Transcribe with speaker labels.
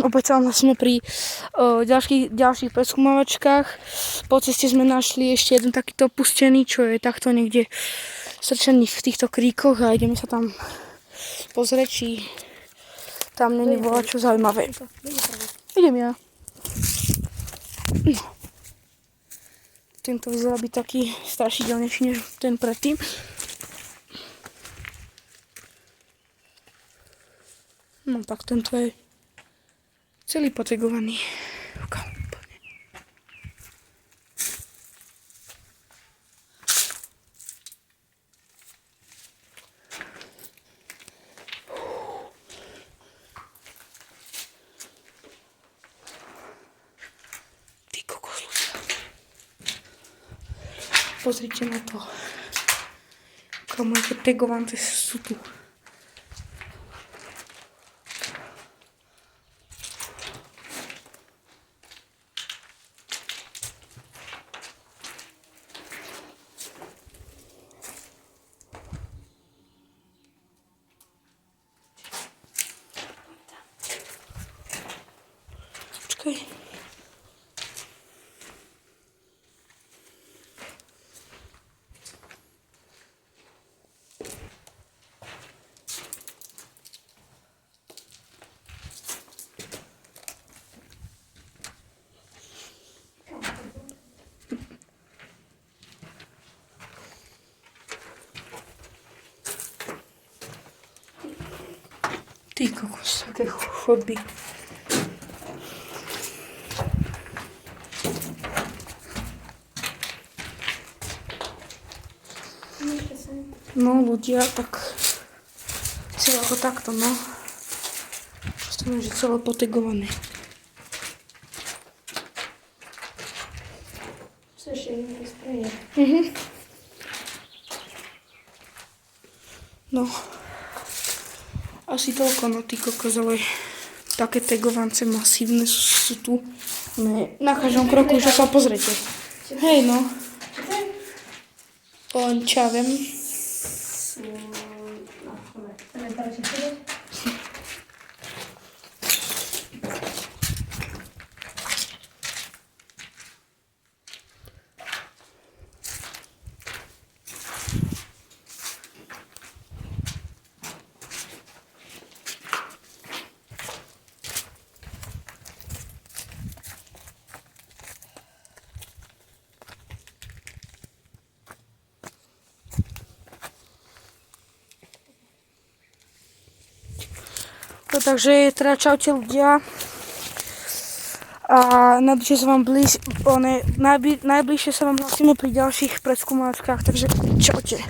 Speaker 1: Opäť sa sme pri ďalších preskúmavačkách. Po ceste sme našli ešte jeden takýto opustený, čo je takto niekde strčený v týchto kríkoch a ideme sa tam pozrieť, či tam není čo zaujímavé. Idem ja. No. Tento vyzerá byť taký strašidelnejší než ten predtým. No tak tento je celý potegovaný. Ty kokos, ľudia. Pozrite na to. Ako moje tegované sú tu. Počkaj. Ty kokos, aké chodby. No ľudia, tak celé ako takto, no. Proste že celé potegované.
Speaker 2: Ešte nejaké spreje.
Speaker 1: No. Asi toľko, no ty kokos, ale také tegovance masívne sú tu. Na každom kroku, že sa pozrite. Hej, no. Len čo ja viem. No, takže teda čaute ľudia a najbližšie sa vám najbližšie sa vám hlasíme pri ďalších preskúmačkách, takže čaute.